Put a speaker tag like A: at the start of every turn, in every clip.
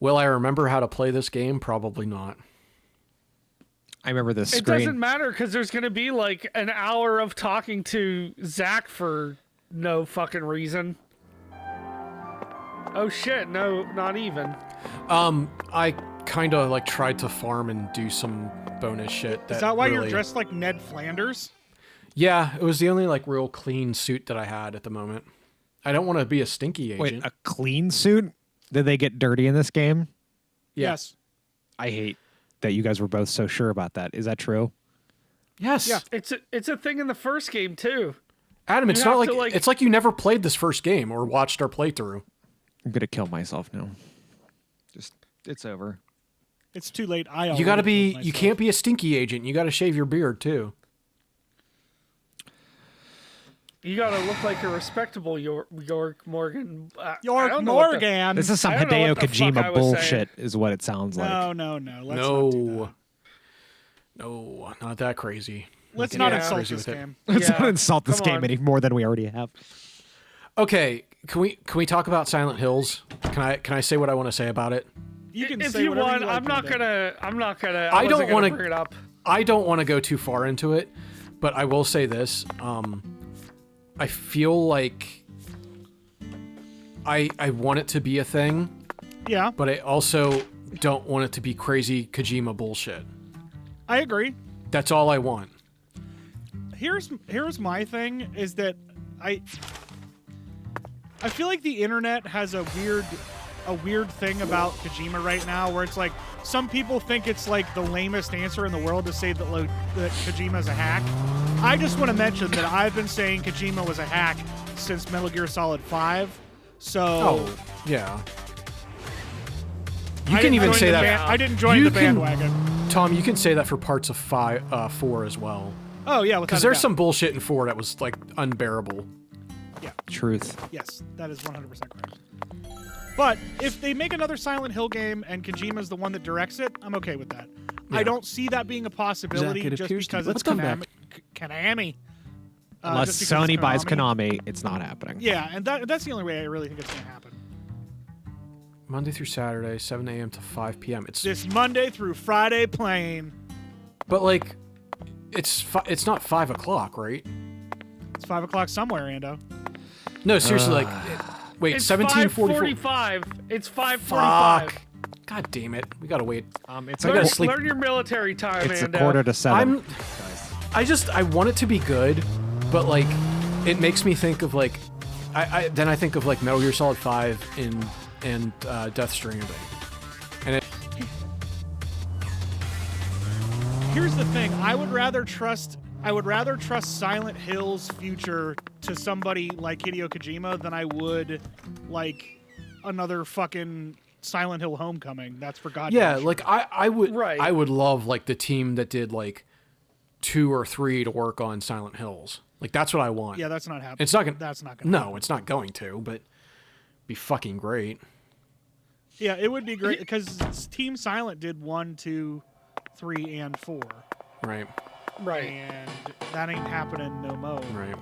A: Will I remember how to play this game? Probably not.
B: I remember this screen.
C: It doesn't matter because there's going to be like an hour of talking to Zach for no fucking reason. Oh shit, no, not even.
A: I kind of like tried to farm and do some bonus shit.
D: Is that why you're dressed like Ned Flanders?
A: Yeah, it was the only like real clean suit that I had at the moment. I don't want to be a stinky agent.
B: Wait, a clean suit? Did they get dirty in this game?
D: Yes.
B: I hate that you guys were both so sure about that. Is that true?
A: Yes.
C: Yeah, it's a thing in the first game too.
A: Adam, it's not like it's like you never played this first game or watched our playthrough.
B: I'm gonna kill myself now. Just it's over.
D: It's too late.
A: You gotta be. You can't be a stinky agent. You gotta shave your beard too.
C: You gotta look like a respectable York Morgan.
D: York Morgan.
B: This is some Hideo Kojima bullshit, is what it sounds like.
D: No. Let's not do that.
A: No, not that crazy.
D: Let's not insult this game.
B: Let's not insult this game any more than we already have.
A: Okay, can we talk about Silent Hills? Can I say what I want to say about it?
D: You can
C: if
D: say
C: you
D: whatever
C: want,
D: you like,
C: I'm not gonna.
A: I don't want to
C: bring it up.
A: I don't want to go too far into it, but I will say this. I feel like I want it to be a thing.
D: Yeah.
A: But I also don't want it to be crazy Kojima bullshit.
D: I agree.
A: That's all I want.
D: Here's my thing is that I feel like the internet has a weird thing about Kojima right now where it's like some people think it's like the lamest answer in the world to say that Kojima's a hack. I just want to mention that I've been saying Kojima was a hack since Metal Gear Solid 5. So
A: yeah. You can even say that.
D: I didn't join the bandwagon.
A: Tom, you can say that for parts of 4 as well.
D: Oh yeah,
A: because there's some bullshit in 4 that was like unbearable.
D: Yeah.
B: Truth.
D: Yes, that is 100% correct. But if they make another Silent Hill game and Kojima's the one that directs it, I'm okay with that. Yeah. I don't see that being a possibility just because it's Konami.
B: Unless Sony buys Konami, it's not happening.
D: Yeah, and that's the only way I really think it's going to happen.
A: Monday through Saturday, 7 a.m. to 5 p.m. It's
D: this Monday through Friday playing.
A: But like, it's not 5 o'clock, right?
D: It's 5 o'clock somewhere, Ando.
A: No, seriously, wait,
C: it's
A: 17:44.
C: It's 5:45.
A: God damn it, we gotta wait.
C: Learn your military time,
B: It's
C: Ando.
B: a quarter to 7.
A: I want it to be good, but like, it makes me think of like, then I think of like Metal Gear Solid 5 and Death Stranding, and
D: here's the thing: I would rather trust Silent Hill's future to somebody like Hideo Kojima than I would like another fucking Silent Hill Homecoming. That's for God.
A: Yeah, like I would
C: right.
A: I would love like the team that did like 2 or 3 to work on Silent Hills. Like that's what I want.
D: Yeah, that's not happening.
A: It's not gonna.
D: That's not gonna.
A: No,
D: happen.
A: it's not going to. But be fucking great.
D: Yeah, it would be great because Team Silent did 1, 2, 3, and 4.
A: Right.
C: Right.
D: And that ain't happening no more.
A: Right.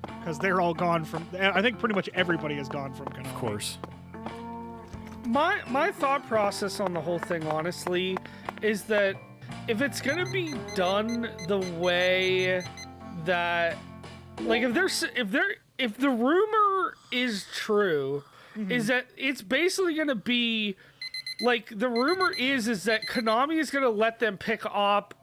D: Because they're all gone from. I think pretty much everybody has gone from Konami.
A: Of course.
C: My thought process on the whole thing, honestly, is that if it's gonna be done the way that, like, if the rumor is true, is that it's basically gonna be. Like, the rumor is that Konami is going to let them pick up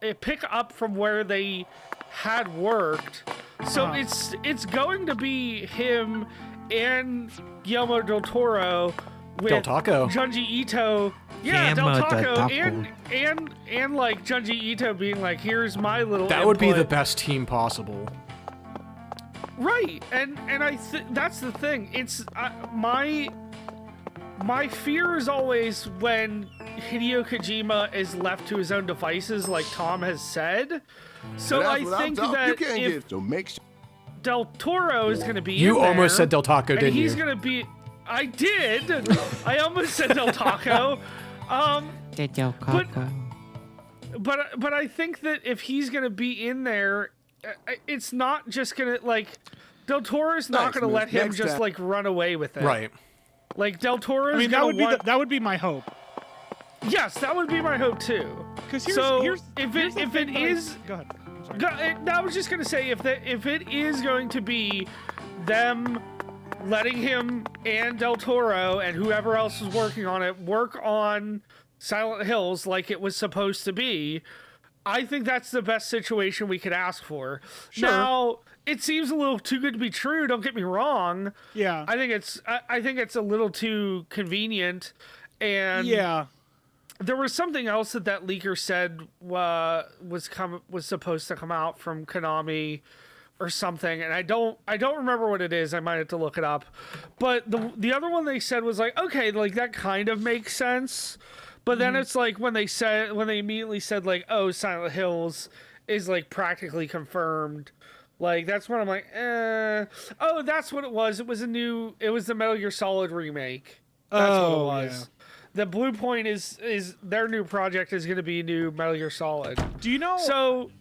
C: from where they had worked. So it's going to be him and Guillermo del Toro with
A: Del Taco.
C: Junji Ito. Yeah, Del Taco and like Junji Ito being like, here's my little
A: That would be the best team possible.
C: Right. And that's the thing. It's my fear is always when Hideo Kojima is left to his own devices, like Tom has said. So I think that if Del Toro is going to be
A: you
C: in
A: almost
C: there,
A: said Del Taco, didn't you?
C: He's going to be. I did. I almost said Del Taco. But I think that if he's gonna be in there, it's not just gonna like Del Toro's not gonna let him just like run away with it.
A: Right.
C: Like Del Toro's.
D: I mean, that would be my hope.
C: Yes, that would be my hope too.
D: Because
C: if it is,
D: go ahead. I'm sorry.
C: I was just gonna say if it is going to be them letting him and Del Toro and whoever else is working on it work on Silent Hills like it was supposed to be, I think that's the best situation we could ask for.
D: Sure.
C: Now, it seems a little too good to be true. Don't get me wrong.
D: Yeah.
C: I think it's a little too convenient, and
D: Yeah.
C: there was something else that leaker said was supposed to come out from Konami or something, and I don't remember what it is. I might have to look it up. But the other one they said was like, okay, like that kind of makes sense. But then it's like when they immediately said like, oh, Silent Hills is like practically confirmed. Like that's when I'm like, oh, that's what it was. It was the Metal Gear Solid remake. That's what it was. Yeah. The Blue Point is their new project is going to be new Metal Gear Solid.
D: Do you know?
C: So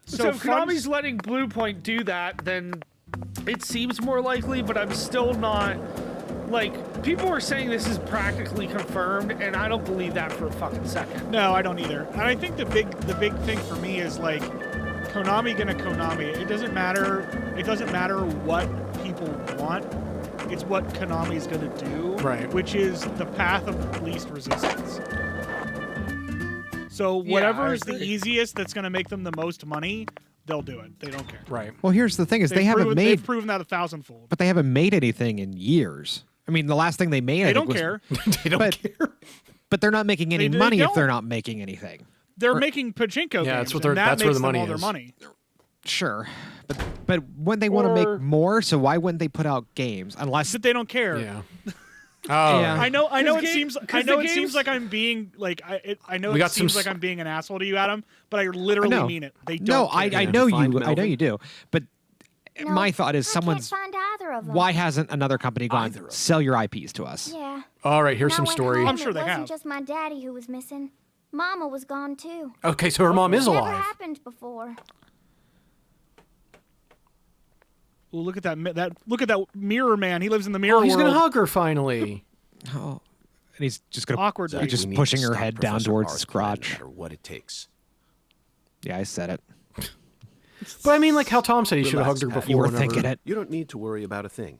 C: if Konami's letting Blue Point do that, then it seems more likely. But I'm still not. Like, people are saying this is practically confirmed, and I don't believe that for a fucking second.
D: No, I don't either. And I think the big thing for me is like, Konami gonna Konami. It doesn't matter. It doesn't matter what people want. It's what Konami's gonna do,
A: right?
D: Which is the path of least resistance. So whatever is the easiest that's gonna make them the most money, they'll do it. They don't care.
A: Right.
B: Well, here's the thing: is
D: they've proven that 1,000-fold.
B: But they haven't made anything in years. I mean, the last thing they made,
D: they don't care.
A: They don't care.
B: But they're not making any money if they're not making anything.
D: They're making pachinko games.
A: That's where the money is.
D: Their money.
B: Sure, but when they want to make more, so why wouldn't they put out games unless
D: they don't care?
A: Yeah. Oh,
B: yeah.
D: I know. It seems like I'm being like it seems like I'm being an asshole to you, Adam. But I literally mean it. They don't.
B: No,
D: care.
B: I know you. I know you do. But my thought is, someone's.
E: Can't find either of them.
B: Why hasn't another company gone sell your IPs to us?
E: Yeah.
A: All right, here's some
E: When I went
A: story.
E: home,
D: I'm sure they
E: it
D: have.
E: wasn't just my daddy who was missing. Mama was gone too.
A: Okay, so her mom is
E: Never
A: alive.
E: happened before.
D: Ooh, look at that! Look at that mirror man. He lives in the mirror
A: He's
D: world.
A: gonna hug her finally.
B: Oh, and he's just gonna
D: awkward.
B: He's just pushing her head down towards the crotch.
F: No matter what it takes.
B: Yeah, I said it.
A: But I mean, like how Tom said he should have hugged her before.
B: You were thinking it.
F: You don't need to worry about a thing.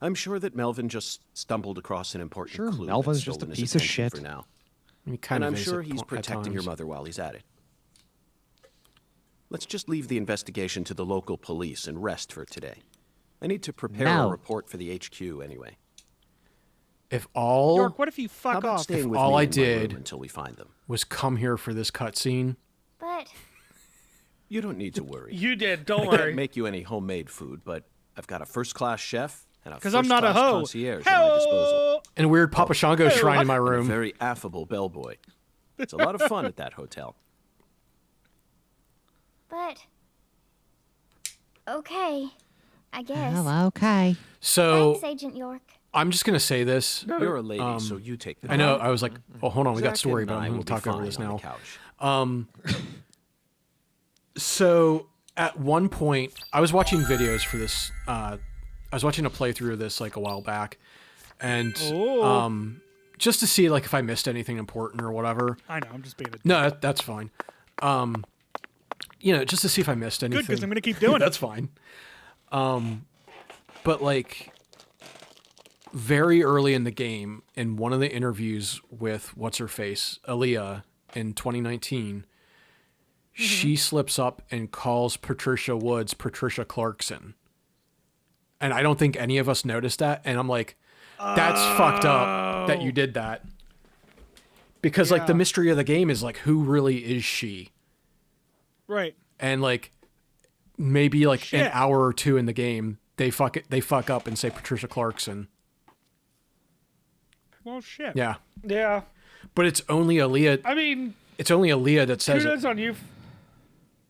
F: I'm sure that Melvin just stumbled across an important clue.
B: Melvin's
F: that's
B: just a
F: stolen his
B: piece of
F: attention
B: shit.
F: For now.
A: And
F: I'm sure he's protecting your mother while he's at it. Let's just leave the investigation to the local police and rest for today. I need to prepare a report for the HQ anyway.
A: If all
D: York, what if you
F: How
D: fuck
F: about
D: off?
F: staying with
A: all
F: me
A: I
F: in my room
A: did
F: until we find them.
A: was come here for this cutscene,
E: But
F: You don't need to worry.
C: You did. Don't
F: I
C: worry.
F: can't make you any homemade food, but I've got a first-class chef and a
D: 'Cause I'm not a
F: first-class
D: hoe.
F: concierge at my disposal.
A: and a weird Papa Shango shrine in my
F: And a
A: room.
F: very affable bellboy. It's a lot of fun at that hotel.
E: okay, I guess.
B: Okay.
A: So
E: Thanks, Agent York.
A: I'm just gonna say this.
F: You're a lady, so you take the
A: I know. I was like, oh, hold on, we got
F: Zach
A: story,
F: and
A: but
F: I
A: I'm
F: will
A: gonna
F: be
A: talk over
F: fine
A: this
F: on the
A: now.
F: couch.
A: So at one point, I was watching videos for this. I was watching a playthrough of this like a while back, and just to see like if I missed anything important or whatever.
D: I know. I'm just being a
A: No, that's fine. Just to see if I missed anything.
D: good because I'm gonna keep doing
A: That's
D: it.
A: fine. But like very early in the game, in one of the interviews with what's her face, Aaliyah, in 2019, she slips up and calls Patricia Woods Patricia Clarkson. And I don't think any of us noticed that. And I'm like, that's fucked up that you did that. Because like the mystery of the game is like, who really is she?
D: Right.
A: And like maybe like an
D: Shit.
A: hour or two in the game, they fuck up and say Patricia Clarkson.
D: Well, shit.
A: Yeah.
C: Yeah.
A: But it's only Aaliyah.
C: I mean,
A: It's only Aaliyah that says
C: kudos
A: it.
C: on you.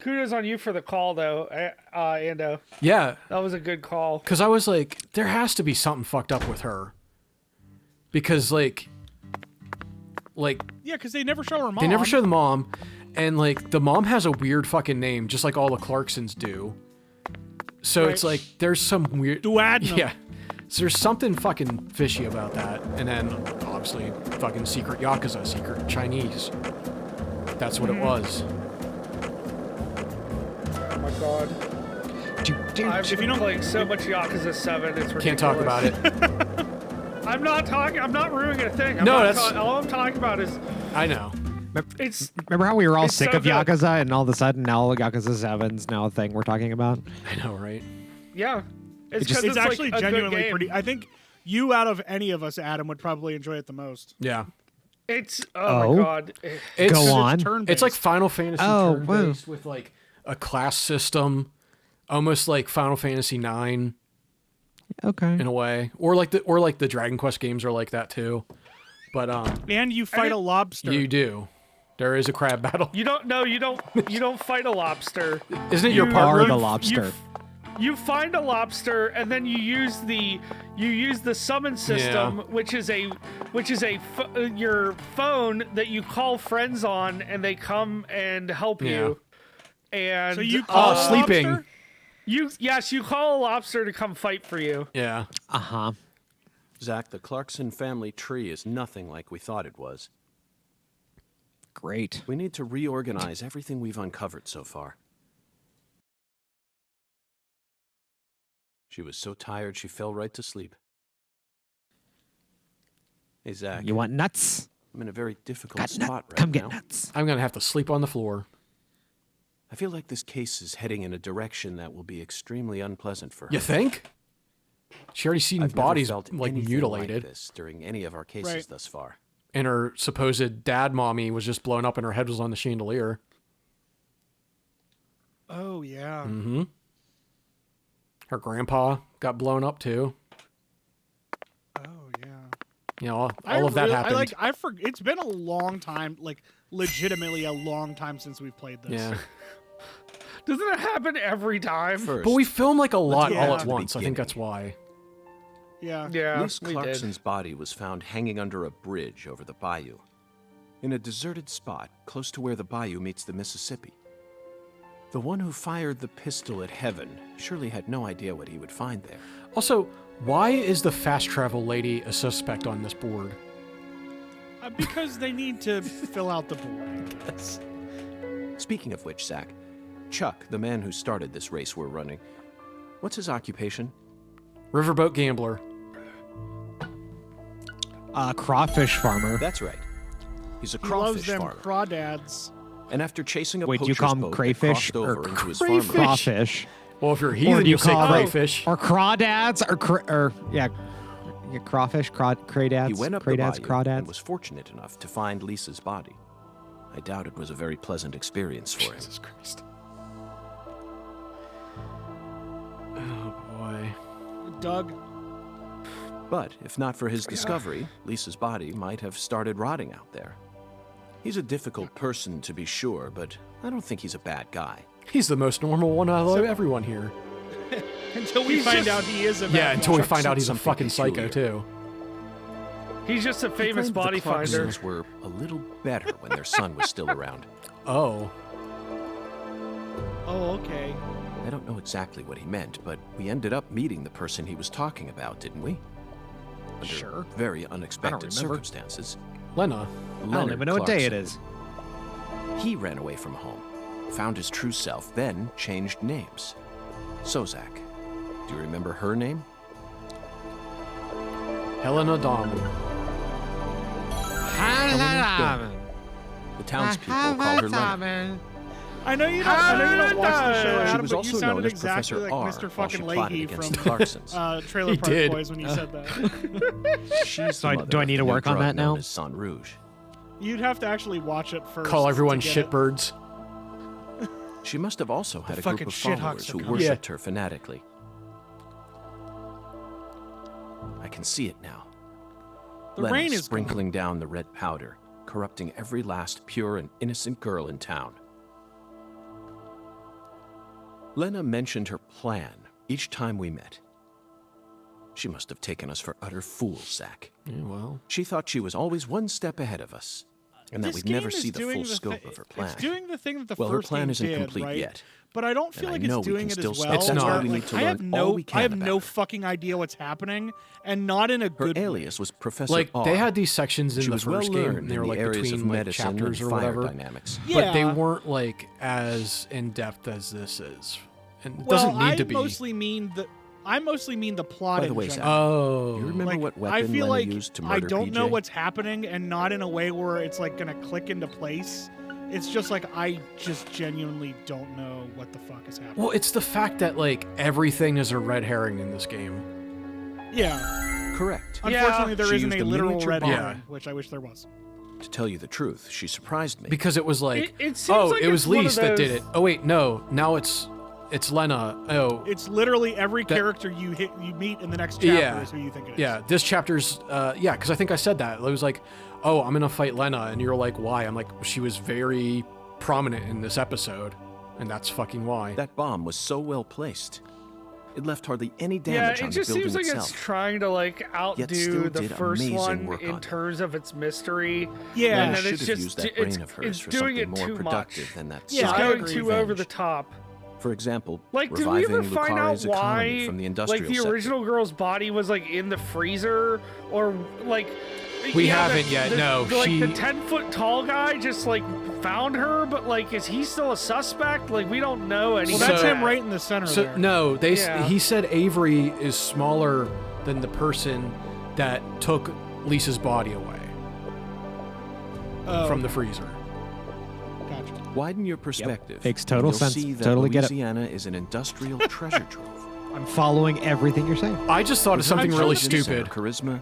C: kudos on you for the call, though, Ando.
A: Yeah,
C: That was a good call.
A: because I was like, there has to be something fucked up with her. Because, like,
D: Yeah, because they never show her mom.
A: they never show the mom, and, like, the mom has a weird fucking name, just like all the Clarksons do. So it's
D: Right.
A: like, there's some weird...
D: Duodenum.
A: Yeah. So there's something fucking fishy about that. And then, obviously, fucking secret Yakuza, secret Chinese. That's what it was.
C: Oh my god. I've
D: If you don't-
C: playing so much Yakuza 7, it's ridiculous.
A: Can't talk about it.
C: I'm not ruining a thing.
A: No, that's-
C: all I'm talking about is
A: I know.
C: it's
B: Remember how we were all
C: It's
B: sick
C: so
B: of
C: good.
B: Yakuza, and all of a sudden now Yakuza 7's now a thing we're talking about?
A: I know, right?
C: yeah. It's,
B: just-
C: 'cause
D: It's
C: like
D: actually
C: a good
D: genuinely
C: game.
D: pretty. I think you, out of any of us, Adam, would probably enjoy it the most.
A: Yeah.
C: It's
B: Oh.
C: my god.
A: It's,
B: Go on.
D: It's turn-based.
A: It's like Final Fantasy
B: Oh,
A: turn-based with, like, a class system. Almost like Final Fantasy 9
B: Okay.
A: in a way. Or like the Dragon Quest games are like that too. But
D: And you fight a lobster.
A: you do. There is a crab battle.
C: You don't fight a lobster.
A: Isn't it your
C: You
A: partner?
B: Are the
C: you-
B: lobster.
C: You find a lobster and then you use the summon system,
A: Yeah.
C: which is your phone that you call friends on and they come and help you. And
D: So you call a
A: sleeping.
D: lobster?
C: you call a lobster to come fight for you.
A: Yeah.
B: Uh-huh.
F: Zach, the Clarkson family tree is nothing like we thought it was.
B: Great.
F: We need to reorganize everything we've uncovered so far. She was so tired she fell right to sleep. Hey, Zach.
B: You want nuts?
F: I'm in a very difficult
B: Got
F: spot
B: nut.
F: right
B: Come
F: now.
B: get nuts.
A: I'm gonna have to sleep on the floor.
F: I feel like this case is heading in a direction that will be extremely unpleasant for her.
A: You think? She already seen
F: I've never
A: bodies
F: felt
A: like
F: anything
A: mutilated,
F: like this during any of our cases
D: Right.
F: thus far.
A: and her supposed dad mommy was just blown up and her head was on the chandelier.
D: Oh yeah.
A: Mm-hmm. Her grandpa got blown up too.
D: Oh yeah.
A: You know, all of that happened.
D: It's been a long time, like legitimately a long time since we've played this.
A: Yeah.
C: Doesn't it happen every time?
F: First,
A: But we film like a lot
D: get
A: all
D: to
A: at
F: the
A: once. I think
F: beginning.
A: that's why.
D: Yeah.
C: Yeah,
F: Liz
C: we did.
F: Clarkson's body was found hanging under a bridge over the bayou, in a deserted spot close to where the bayou meets the Mississippi. The one who fired the pistol at Heaven surely had no idea what he would find there.
A: Also, why is the fast travel lady a suspect on this board?
D: Because they need to fill out the board. I guess.
F: Speaking of which, Zach, Chuck, the man who started this race we're running, what's his occupation?
A: Riverboat gambler.
B: Crawfish farmer.
F: That's right. He's a
D: He loves
F: crawfish
D: them
F: farmer.
D: crawdads.
F: And after chasing a
B: Wait, do
F: poacher's
B: you call 'em
F: boat that
B: crayfish
F: crossed
B: or
F: over into his
A: crayfish?
F: farm ranch,
B: Crawfish.
A: Well, if you're a
B: Or
A: heathen,
B: do you
A: you'll say
B: call
A: crayfish.
B: Or crawdads or yeah, crawfish, crawdads,
F: he went up the
B: crawdads,
F: bayou and
B: crawdads.
F: was fortunate enough to find Lisa's body. I doubt it was a very pleasant experience for him.
A: Jesus Christ. Oh boy.
D: Doug.
F: But if not for his discovery, Lisa's body might have started rotting out there. He's a difficult person to be sure, but I don't think he's a bad guy.
A: He's the most normal one out of everyone here.
D: Until we
C: He's
D: find
C: just-
D: out he is a
A: Yeah,
D: bad
A: until we
D: guy.
A: find out he's a
F: something
A: fucking psycho
F: peculiar.
A: too.
C: He's just a
F: He
C: famous
F: claimed
C: body
F: the
C: finder.
F: Clarksons were a little better when their son was still around.
A: Oh.
D: Oh, okay.
F: I don't know exactly what he meant, but we ended up meeting the person he was talking about, didn't we? Under
B: Sure.
F: very unexpected
B: remember.
F: circumstances.
A: Lena.
B: I don't even know what day it is.
F: He ran away from home, found his true self, then changed names. So, Zach, do you remember her name?
A: Helena Dahmer.
F: The townspeople call her Lena.
D: I know you don't watch the show,
F: She
D: Adam,
F: was
D: but
F: also
D: you
F: known
D: sounded
F: as
D: exactly
F: Professor
D: like
F: R
D: Mr.
F: while she
D: fucking
F: plotted
D: Leahy
F: against
D: from
F: the Clarksons.
D: Trailer
A: He
D: Park
A: did.
D: Boys when you said that.
F: She's
B: So
F: the
B: I-
F: mother
B: do I
F: of
B: need
F: the
B: to
F: new
B: work on
F: drug
B: that
F: known
B: now?
F: as Sang Rouge.
D: You'd have to actually watch it first.
A: Call everyone
D: to get it.
A: shitbirds.
F: She must have also had a
D: fucking
F: group of
D: shithawks
F: followers
D: are
F: who
D: coming.
F: worshipped her fanatically. I can see it now.
D: The
F: Lena
D: rain is
F: sprinkling down the red powder, corrupting every last pure and innocent girl in town. Lena mentioned her plan each time we met. She must have taken us for utter fools, Zach.
A: Yeah, well.
F: She thought she was always one step ahead of us, and that
D: This
F: we'd never
D: game is
F: see the
D: doing
F: full scope of her plan.
D: It's doing the thing that the
F: Well, her
D: first
F: plan
D: game
F: isn't
D: did,
F: complete
D: right?
F: yet.
D: But I don't feel
F: And
D: like
F: I know
D: it's
F: we
D: doing
F: can
D: it
F: still
D: as
F: spend
D: well.
A: It's not.
D: where,
A: We
F: need
D: like,
F: to
D: I have
F: learn
D: no,
F: all we can
D: I have
F: about
D: no
F: her.
D: fucking idea what's happening, and not in a
F: Her
D: good way.
F: alias was Professor
A: Like,
F: R.
A: they had these sections in
F: She
A: the
F: was well
A: first game,
F: learned
A: and they
F: in
A: were
F: the
A: like
F: areas of
A: between like
F: medicine and
A: chapters or
F: fire
A: whatever.
F: dynamics.
A: But they
D: Yeah.
A: weren't like as in depth as this is. And it
D: Well,
A: doesn't need
D: I
A: to be.
D: mostly mean the plot.
F: By the
D: in
F: way,
D: general.
F: Zach,
A: Oh.
F: you remember
D: Like,
F: what weapon
D: I feel
F: Lena
D: like
F: used to
D: I
F: murder
D: don't
F: PJ?
D: know what's happening, and not in a way where it's like gonna click into place. It's just like I just genuinely don't know what the fuck is happening.
A: Well, it's the fact that like everything is a red herring in this game.
D: Yeah.
F: Correct.
D: Unfortunately, there
F: She
D: isn't
F: used
D: a
F: a
D: literal
F: miniature
D: red
A: bomb.
D: herring, which I wish there was.
F: To tell you the truth, she surprised me.
A: Because it was like,
C: It seems
A: oh,
C: like
A: it was
C: it's one of
A: Lise that did
C: those-
A: it. Oh wait, no, now it's Lena. Oh,
D: It's literally every
A: That-
D: character you meet in the next chapter
A: Yeah.
D: is who you think it is.
A: yeah. This chapter's yeah, because I think I said that. It was like, oh, I'm gonna fight Lena, and you're like, why? I'm like, she was very prominent in this episode, and that's fucking why.
F: That bomb was so well placed. It left hardly any
C: Yeah,
F: damage
C: it
F: on the
C: just
F: building
C: seems like
F: itself.
C: it's trying to like
F: still
C: outdo the
F: did
C: first
F: amazing
C: one
F: work
C: in
F: on it.
C: terms of its mystery.
D: Yeah.
C: and
F: Lena
C: then
F: should
C: it's
F: have
C: just
F: used that
C: it's,
F: brain of hers
C: it's
F: for
C: doing
F: something
C: it
F: more
C: too
F: productive
C: much.
F: than that
C: It's
D: Yeah, I
C: going
D: agree.
C: too over the top.
F: For example,
C: Like, did we
F: reviving
C: ever find out
F: Lucare's economy
C: why,
F: from the industrial
C: like, the
F: sector.
C: original girl's body was like in the freezer, or like?
A: We
C: yeah,
A: haven't yet, no,
C: Like
A: she-
C: the 10-foot tall guy just like found her, but like, is he still a suspect? Like, we don't know anything.
D: Well, that's
A: So-
D: him right in the center
A: So
D: there.
A: no,
C: Yeah.
A: he said Avery is smaller than the person that took Lisa's body away
D: Oh,
A: from the freezer.
D: Gotcha.
F: Widen your perspective.
B: Makes total
F: and you'll
B: sense.
F: See that
B: Totally get it.
F: Louisiana is an industrial treasure trove.
B: I'm following everything you're saying.
A: I just thought of
F: With
A: something
F: her
A: really
F: intelligence and
A: stupid.
F: her charisma,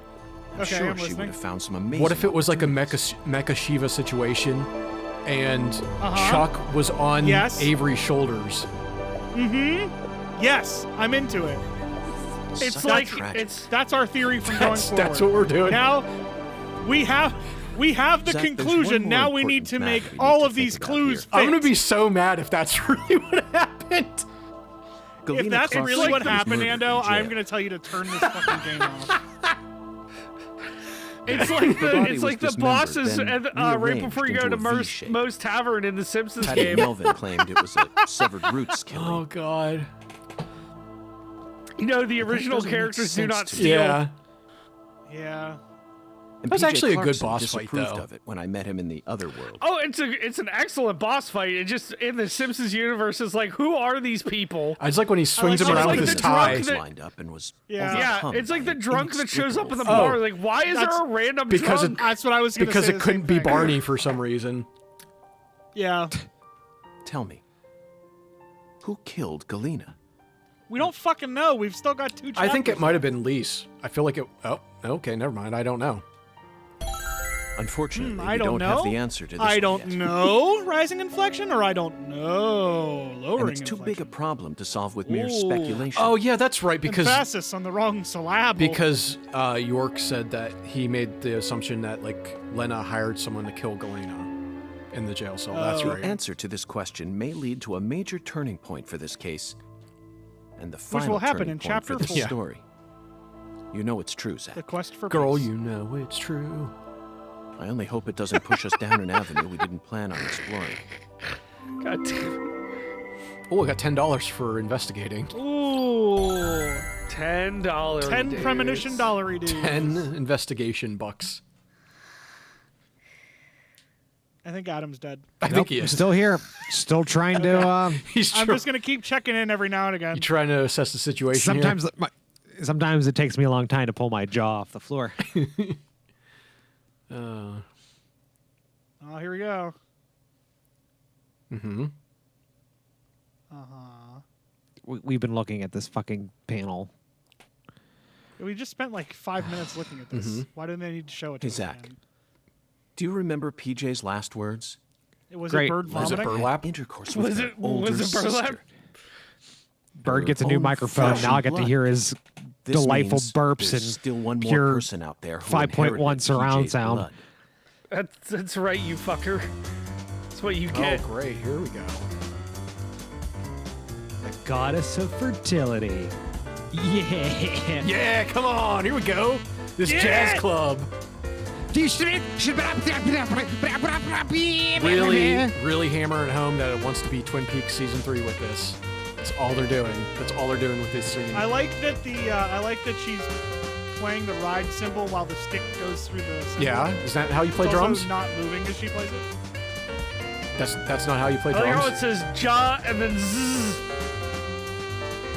F: I'm
D: Okay,
F: sure
D: I'm
F: she would
D: listening.
F: have found some amazing.
A: What if it was like a
F: opportunities.
A: Mecha-Shiva situation, and
D: Uh-huh.
A: Chuck was on
D: Yes.
A: Avery's shoulders?
D: Mm-hmm. Yes, I'm into it.
C: It's
F: Such
C: like
F: tragic.
C: it's
D: That's our theory from going forward.
A: That's what we're doing.
D: Now, we have the
F: Zach, there's
D: conclusion.
F: one more
D: Now we need
F: important
D: to
F: matter
D: make
F: we need
D: all
F: to
D: of
F: think
D: these
F: about
D: clues
F: here.
A: I'm gonna
D: fit.
A: be so mad if that's really what happened.
D: If
F: Galena
D: that's
F: Clark
D: really what
F: was
D: happened,
F: murdered in
D: Ando, I'm
F: jail.
D: going to tell you to turn this fucking game off.
C: It's like
F: The body
C: it's
F: was
C: like the
F: dismembered,
C: bosses
F: then
C: and right
F: rearranged
C: before you go
F: into
C: to
F: a
C: Moe's
F: V-shape.
C: Tavern in the Simpsons
F: Patty
C: game.
F: Melvin claimed it was a severed roots killing.
A: Oh God.
C: You know, the original
F: doesn't make
C: characters do
F: sense
C: not
F: to
C: steal.
A: Yeah.
D: Yeah.
F: And
A: That was
F: PJ
A: actually a good
F: Clarkson
A: boss fight,
F: disapproved
A: though.
F: of it when I met him in the other world.
C: Oh, it's an excellent boss fight. It just in the Simpsons universe is like, who are these people?
A: I just like when he swings
D: like
A: him
D: how
A: around
C: it's
A: with
C: like
A: his
C: the drunk
A: tie.
F: Was
C: that-
F: lined up and was
D: Yeah.
C: Yeah,
F: overcome
C: it's like
F: by
C: the drunk that shows up in the
F: inexplicable
C: bar. Like, why is
D: That's-
C: there a random
A: because
C: drunk?
D: That's what I was going to say.
A: Because it
D: the
A: couldn't
D: same
A: be
D: thing.
A: Barney for some reason.
D: Yeah.
F: Tell me, who killed Galena?
D: We don't fucking know. We've still got 2 chapters.
A: I think it might have been Lise. I feel like it. Oh, okay, never mind. I don't know.
F: Unfortunately,
D: I
F: we
D: don't
F: don't have
D: know.
F: the answer to this.
D: I
F: one
D: don't
F: yet.
D: know. Rising inflection, or I don't know. Lowering
F: And it's too big a
D: inflection.
F: problem to solve with mere
D: Ooh.
F: speculation.
A: Oh yeah, that's right. Because
D: Emphasis on the wrong syllable.
A: York said that he made the assumption that like Lena hired someone to kill Galena in the jail cell. That's
D: Oh.
A: right.
F: The answer to this question may lead to a major turning point for this case, and the final
D: will happen
F: turning
D: in
F: point
D: chapter
F: for this
D: 4.
A: Yeah.
F: story. You know it's true, Zach.
D: the quest for
A: Girl,
D: peace.
A: you know it's true.
F: I only hope it doesn't push us down an avenue we didn't plan on exploring.
C: God damn.
A: Oh, I got $10 for investigating.
D: Ooh.
C: $10.
D: 10
C: dudes.
D: premonition dollary dudes.
A: 10 investigation bucks.
D: I think Adam's dead.
A: I
B: Nope,
A: think he
B: I'm
A: is.
B: still here. Still trying to.
A: He's
D: I'm just going to keep checking in every now and again.
A: trying to assess the situation.
B: Sometimes it takes me a long time to pull my jaw off the floor.
A: Here.
D: Oh, here we go.
A: Mm-hmm.
D: Uh-huh.
B: We've been looking at this fucking panel.
D: We just spent like 5 minutes looking at this. Why didn't they need to show it to
F: Hey,
D: us
F: Zach.
D: again?
F: Do you remember PJ's last words?
D: Was
B: Great.
D: it bird
A: Was it
D: vomiting?
A: burlap?
F: Intercourse with
C: Was
F: her
C: it-
F: older
C: was it burlap?
F: sister.
B: Bird gets a new
F: own
B: microphone.
F: flesh
B: Now I
F: and
B: get to
F: blood.
B: hear his
F: This
B: delightful
F: means
B: burps
F: there's
B: and
F: still one more
B: pure
F: person out there who
B: 5.1
F: inherited
B: surround
F: PJ's
B: sound.
F: blood.
C: That's right, you fucker. That's what you
A: Oh,
C: get.
A: great. Here we go.
B: goddess of fertility. Yeah.
A: Yeah, come on, here we go. This jazz club. Really hammering home that it wants to be Twin Peaks season 3 with this. That's all they're doing. That's all they're doing with this scene.
D: I like that she's playing the ride cymbal while the stick goes through the cymbal.
A: Yeah, is that how you play
D: It's
A: drums?
D: also not moving as she plays it.
A: That's not how you play
C: I like how it
A: drums.
C: says ja and then zzz.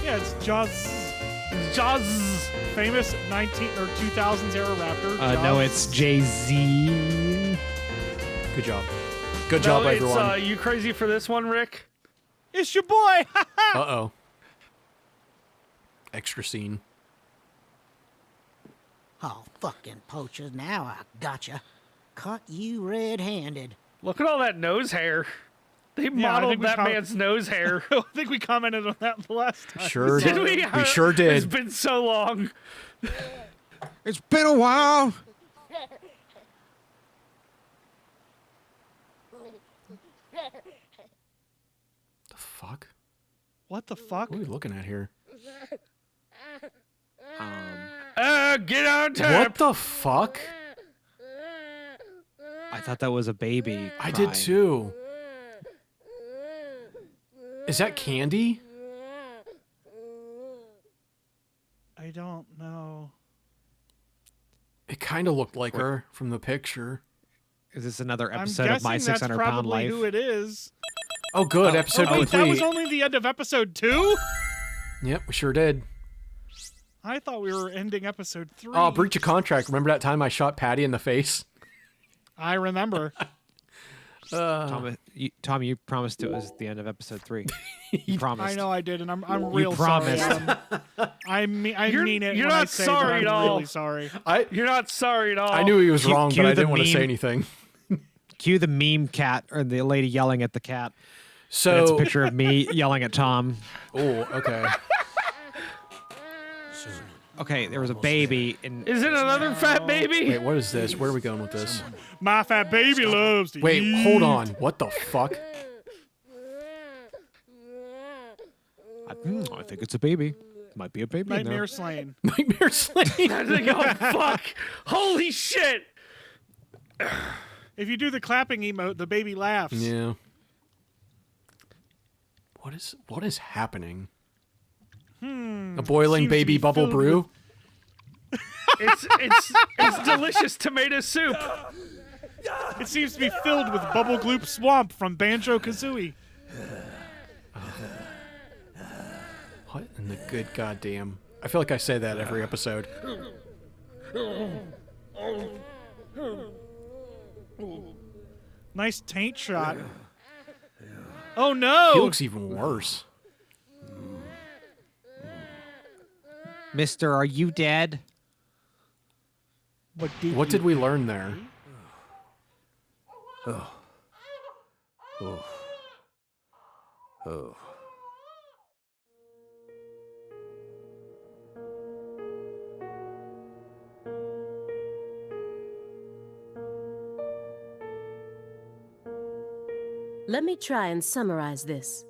D: Yeah, it's Jaws.
C: Jaws.
D: Famous 2000s era rapper.
B: No,
D: Jaws.
B: it's Jay-Z.
A: Good job. Good job,
C: No,
A: everyone.
C: it's you crazy for this one, Rick?
D: It's your boy.
A: Uh-oh. Extra scene.
G: Oh, fucking poachers, now I gotcha. Caught you red-handed.
C: Look at all that nose hair. They
D: I
C: modeled
D: think we
C: that
D: com-
C: man's nose hair.
D: I think we commented on that the last time.
A: Sure
C: Did
A: did.
C: we?
A: We sure did.
C: It's been so long.
B: It's been a while.
A: The fuck?
D: What the fuck?
A: What are we looking at here?
C: Get on top.
A: What the fuck?
B: I thought that was a baby.
A: I did
B: crying.
A: too. Is that Candy?
D: I don't know.
A: It kind of looked like her from the picture.
B: Is this another
D: I'm
B: episode of My
D: guessing that's
B: 600 Pound
D: probably
B: Life?
D: who it is.
A: Oh, good. Episode
D: Oh, wait, that
A: complete.
D: was only the end of episode 2?
A: Yep, we sure did.
D: I thought we were ending episode 3.
A: Oh, breach of contract. Remember that time I shot Patty in the face?
D: I remember.
B: Tom, you promised it was the end of episode 3. You promised.
D: I know I did, and I'm real
B: promised.
D: sorry. I mean it.
C: You're
D: when I
C: not
D: say
C: sorry
D: that
C: at
D: I'm
C: all.
D: really sorry.
C: You're not sorry at all.
A: I knew he was wrong,
B: cue
A: but I
B: the
A: didn't want to say
B: meme.
A: anything.
B: Cue the meme cat or the lady yelling at the cat. That's a
A: So,
B: picture of me yelling at Tom.
A: oh, okay.
B: Okay, there was a baby in.
C: Is it another fat baby?
A: Wait, what is this? Where are we going with this?
D: My fat baby loves to
A: Wait,
D: eat.
A: hold on. What the fuck?
B: I think it's a baby. Might be a baby. in there.
D: Nightmare Slain.
A: Nightmare Slane.
C: I think, oh fuck! Holy shit!
D: If you do the clapping emote, the baby laughs.
A: Yeah. What is happening? A boiling
D: Seems to
A: baby
D: be
A: bubble
D: filled
A: brew?
C: It's delicious tomato soup.
D: It seems to be filled with Bubble Gloop Swamp from Banjo-Kazooie.
A: What in the good goddamn? I feel like I say that every episode.
D: Nice taint shot. Oh no!
A: He looks even worse.
B: Mister, are you dead?
A: What did we learn there?
F: Oh.
H: Let me try and summarize this.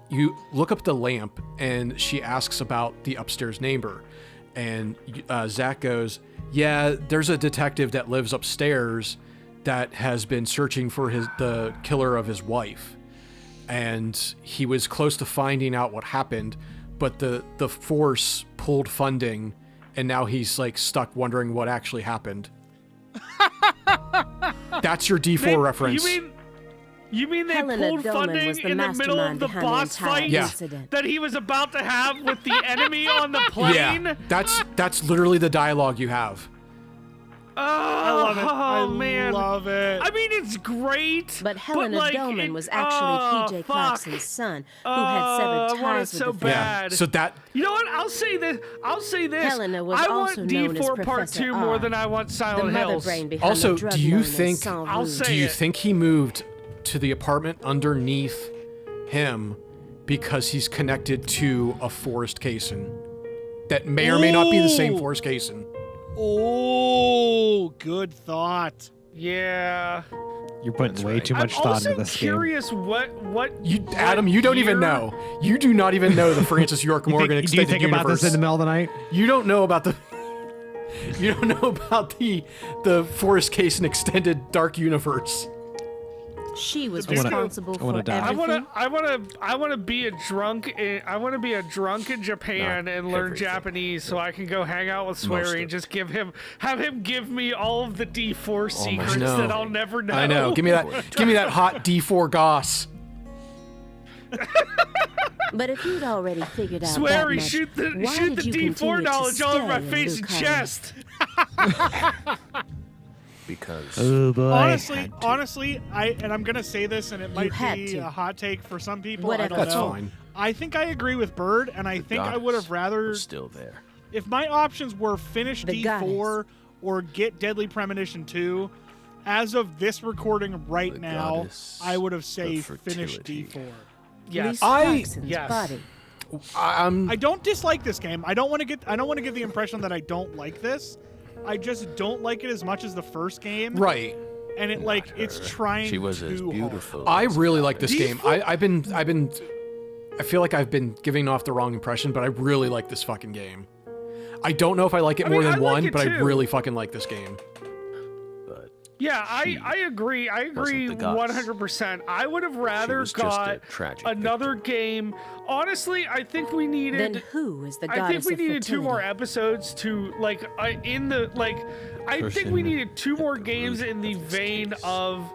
A: You look up the lamp, and she asks about the upstairs neighbor, and Zach goes, "Yeah, there's a detective that lives upstairs that has been searching for the killer of his wife, and he was close to finding out what happened, but the force pulled funding, and now he's like stuck wondering what actually happened." That's your D4 reference.
C: You mean they
H: Helena
C: pulled
H: Doman
C: funding
H: was the
C: in the middle of
H: mastermind
C: the
H: behind the
C: boss
H: entire
C: fight
A: Yeah.
H: incident.
C: that he was about to have with the enemy on the plane?
A: Yeah, that's literally the dialogue you have.
D: I love it. I
C: man.
D: love it.
C: I mean, it's great.
H: But Helena
C: like,
H: Doman was actually P.J. Clarkson's son, who had severed
C: I want it
H: ties
C: so
H: with the family.
C: bad.
A: So that
C: You know what? I'll say this.
H: Helena was
C: I
H: also
C: want
H: known as
C: D4 Part
H: Professor
C: 2 more
H: R,
C: than I want
H: the
C: Silent
H: mother
C: Hills.
H: brain behind
A: also,
H: the drug
A: do you
H: known as
A: think
H: Saint
C: I'll
H: Rouge.
C: say
A: do you
C: it.
A: think he moved to the apartment underneath him because he's connected to a Forrest Kaysen that may or may not be the same
D: Ooh.
A: Forrest Kaysen?
D: Oh, good thought.
C: Yeah.
B: You're putting way too much
C: I'm
B: thought
C: also
B: into this game.
C: curious what
A: Adam, you don't even
C: year-
A: know. You do not even know the Francis York Morgan
B: Do you
A: extended
B: think
A: universe.
B: about this in the middle of the night?
A: You don't know about the. You don't know about the Forrest Kaysen extended dark universe.
H: She was
D: wanna-
H: responsible
B: I wanna
H: for
B: die.
H: everything.
C: I want to be a drunk. I want to be a drunk in Japan
F: Not
C: and learn
F: everything.
C: Japanese, so I can go hang out with Swery and just have him give me all of the D4 secrets
A: know.
C: that I'll never know.
A: I know. Give me that hot D4 goss.
H: But if you'd already figured out that
C: Swery,
H: much,
C: shoot the
H: why
C: D4
H: did you continue to
C: knowledge all over my
H: stay in
C: face
H: Blue
C: and
H: Collar?
C: chest.
F: Because
B: Oh boy.
D: Honestly, I'm gonna say this, and it might
H: had
D: be
H: to.
D: a hot take for some people.
H: Whatever.
D: I don't
A: That's
D: know.
A: fine.
D: I think I agree with Bird, and I
F: the
D: think I would have
F: goddess
D: rather,
F: was still there.
D: if my options were finish
H: The
D: D4 or get Deadly Premonition 2, as of this recording right
F: The
D: now,
F: goddess
D: I would have say
F: of
D: finish
F: fertility.
D: D4.
C: Yes.
H: Lisa
A: I-
H: Clarkson's
C: yes.
H: body.
A: I'm
D: I don't dislike this game. I don't want to give the impression that I don't like this. I just don't like it as much as the first game.
A: right.
D: And it like it's trying
F: She was as
D: too
F: beautiful.
D: hard.
A: I
F: as
A: really
F: a
A: like this
F: goddess.
A: game. I feel like I've been giving off the wrong impression, but I really like this fucking game. I don't know if I like it more
C: mean,
A: than
C: I like
A: one,
C: it
A: but I
C: too.
A: really fucking like this game.
F: But
C: Yeah,
F: She
C: I agree. I agree
F: wasn't the goddess.
C: 100%. I would have rather
F: was just a
C: got
F: tragic
C: another game. Honestly, I think we needed.
H: Then who is the
C: I
H: goddess
C: think we
H: of
C: needed 2 more
H: fertility?
C: episodes to like in the like. I think we needed 2 more games in the vein of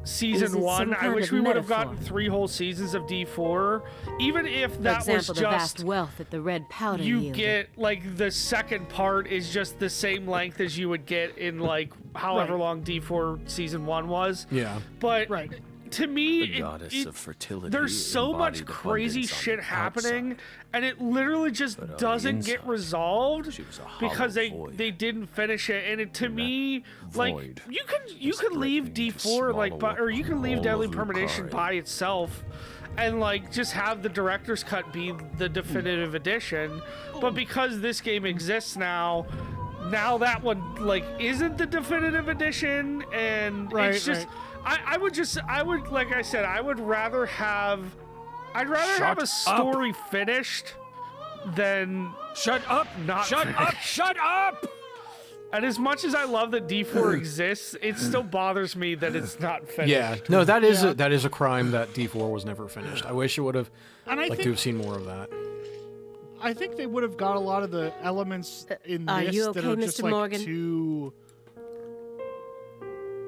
H: Is
C: season
H: it
C: 1.
H: some
C: I
H: kind
C: wish
H: of
C: we would have
H: metaphor?
C: gotten 3 whole seasons of D4, even if
H: For
C: that was
H: example, the vast
C: just.
H: wealth that the red powder
C: You
H: yielded.
C: get like the second part is just the same length as you would get in like however
D: Right.
C: long D4 season 1 was.
A: Yeah.
C: But
D: Right.
C: to me,
F: the goddess of fertility.
C: there's so much
F: embodied
C: crazy
F: abundance on
C: shit
F: the
C: happening,
F: outside.
C: and it literally just
F: But on the
C: doesn't get
F: inside,
C: resolved
F: she was a
C: because
F: hollow
C: they
F: void.
C: they didn't finish it. And it, to me, like
F: void
C: you can
F: was
C: leave
F: threatening to
C: D4 like
F: swallow
C: or you can
F: up
C: leave
F: all
C: Deadly
F: of
C: Premonition
F: Lucaria.
C: by itself. And like just have the director's cut be the definitive edition, but because this game exists now that one like isn't the definitive edition, and
D: Right,
C: it's just I would like I said, I'd rather have a story finished than
F: Shut up!
C: not
F: Shut up!
C: finished.
F: Shut up!
C: And as much as I love that D4 exists, it still bothers me that it's not finished.
A: Yeah. No, that is a crime that D4 was never finished. I wish it would have
D: And I
A: liked to
D: think
A: have seen more of that.
D: I think they would have got a lot of the elements in
H: Are
D: this
H: you
D: that
H: okay,
D: are just
H: Mr.
D: like
H: Morgan?
D: too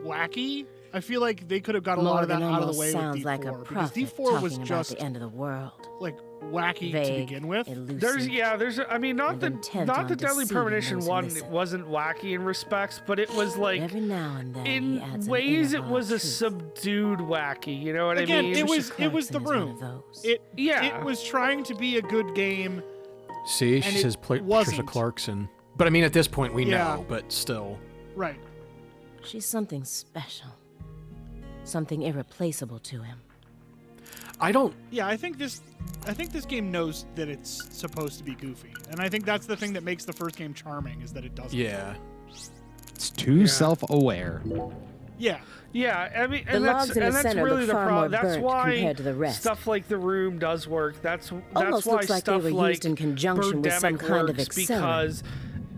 D: wacky. I feel like they could have got a lot of that
H: Morgan
D: out of the
H: almost
D: way
H: sounds
D: with D4
H: like a
D: because
H: prophet
D: D4 was
H: talking about
D: just
H: the end of the world.
D: like wacky to
H: Vague,
D: begin with.
H: elusive.
C: I mean, not
H: and
C: the
H: intent
C: not
H: on
C: the Deadly
H: deceiving
C: Premonition
H: those who
C: one
H: listen.
C: wasn't wacky in respects, but it was like
H: Every now and then he adds
C: in
H: an
C: ways
H: inner
C: it was a
H: truth.
C: subdued wacky. You know what
D: Again,
C: I mean?
D: it was
H: Clarkson
D: the
H: is one
D: room.
H: of those.
C: Yeah.
D: It was trying to be a good game.
A: See,
D: And
A: she
D: it
A: says Patricia
D: wasn't.
A: Clarkson. But I mean, at this point, we
D: Yeah.
A: know, but still.
D: Right.
H: She's something special. Something irreplaceable to him.
A: I don't.
D: Yeah, I think this game knows that it's supposed to be goofy. And I think that's the thing that makes the first game charming is that it doesn't.
A: Yeah.
B: It's too self-aware.
D: Yeah.
C: Yeah, I mean,
H: The
C: and that's
H: logs in the
C: and that's
H: center
C: really
H: look
C: the
H: far
C: problem.
H: more
C: That's
H: burnt
C: why
H: compared to the rest.
C: stuff like The Room does work. That's
H: Almost
C: why
H: looks like they
C: stuff
H: were
C: like
H: used in conjunction with some
C: Birdemic
H: kind of
C: works
H: accelerant.
C: because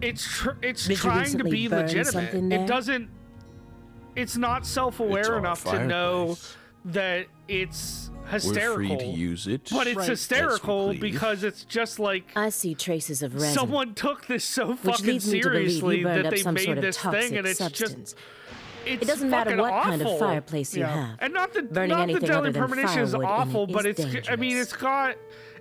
C: it's
H: Did you
C: trying to
H: recently
C: be
H: burn
C: legitimate.
H: something
C: It
H: there?
C: doesn't. It's not
F: It's
C: self-aware
F: our
C: enough to know
F: fireplace.
C: that it's
F: We're
C: hysterical.
F: free to use it.
C: But it's
D: Right.
C: hysterical
F: As we please.
C: because it's just like
H: I see traces of resin,
C: someone took this so
H: which
C: fucking
H: leads me to believe
C: seriously
H: you burned
C: that
H: up
C: they
H: some
C: made
H: sort of
C: this
H: toxic
C: thing, and it's
H: substance.
C: just. It's
H: It doesn't matter
C: fucking
H: what kind of
C: awful.
H: fireplace you
D: Yeah.
H: have.
C: And not the
H: Burning
C: not the
H: anything
C: Deadly
H: other than
C: Premonition is
H: firewood in
C: awful,
H: it
C: but
H: is
C: it's. I mean,
H: dangerous.
C: it's got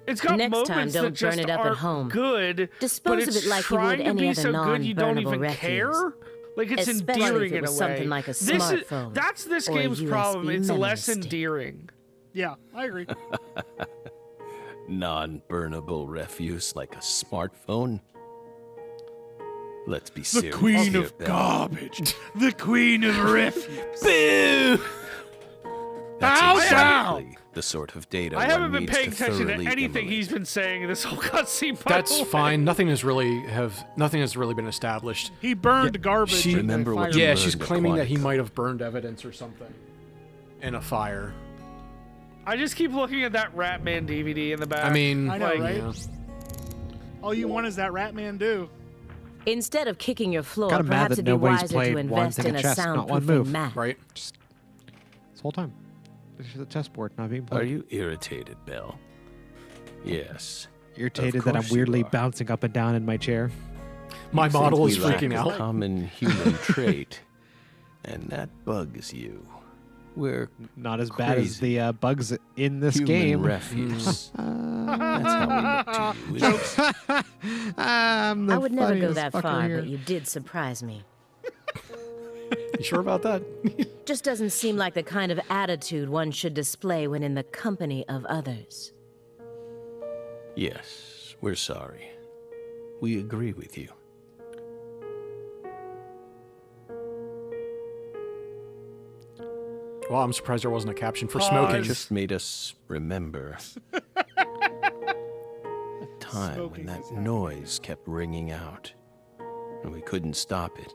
H: Next time,
C: moments
H: don't
C: that just
H: burn it up at
C: aren't
H: home.
C: good.
H: Dispose
C: but
H: of
C: it's
H: it like you would
C: trying to
H: any
C: be
H: other
C: so good you don't
H: non-burnable
C: even
H: refuse.
C: care. Like it's
H: Especially if
C: endearing
H: it
C: in
H: was
C: a way.
H: something like a smartphone
C: That's this
H: or a
C: game's problem.
H: USB
C: It's less
H: memory stick.
C: endearing.
D: Yeah, I agree.
F: Non-burnable refuse like a smartphone? Let's be
D: The
F: serious.
D: queen
F: here,
D: of
F: Belle.
D: garbage. The queen of refuse.
F: Boo! That's
D: Bow
F: exactly the sort of data
C: I haven't
F: one
C: been
F: needs
C: paying
F: to
C: attention to
F: thoroughly
C: anything
F: immolate.
C: he's been saying this whole cutscene. by
A: That's
C: the way.
A: fine. Nothing has really been established.
D: He burned garbage.
A: she-
D: in the
F: Remember what
D: fire.
F: you
A: Yeah,
F: learned
A: she's
F: at
A: claiming that he
F: Quantic.
A: might have burned evidence or something in a fire.
C: I just keep looking at that Ratman DVD in the back.
A: I mean,
D: I know,
C: like,
D: right?
A: yeah.
D: All you want is that Ratman do.
H: Instead of kicking your floor,
B: Kinda mad
H: perhaps
B: that
H: it'd be
B: nobody's
H: wiser
B: played
H: to
B: one
H: invest
B: thing
H: in
B: of
H: a
B: chess, not one
H: soundproofing
B: move.
H: mat.
A: Right?
B: This whole time. This is the chessboard not being
F: Are
B: played.
F: you irritated, Belle? Yes.
B: Irritated
F: Of
B: that I'm
F: course you
B: weirdly
F: are.
B: bouncing up and down in my chair?
A: My
F: You think
A: model
F: we
A: is
F: lack
A: freaking
F: a
A: out.
F: common human trait, and that bugs you. We're
B: Not as bad as
F: Crazy.
B: the bugs in this
F: human
B: game.
F: refuse. That's how we look to you. isn't it?
B: I'm the
H: I would never go
B: funniest
H: that
B: fucker
H: far,
B: here.
H: but you did surprise me.
A: You sure about that?
H: Just doesn't seem like the kind of attitude one should display when in the company of others.
F: Yes, we're sorry. We agree with you.
A: Well, I'm surprised there wasn't a caption for
C: Pause.
A: smoking.
F: Just made us remember a time
D: Smoking
F: when that
D: is happening.
F: noise kept ringing out, and we couldn't stop it.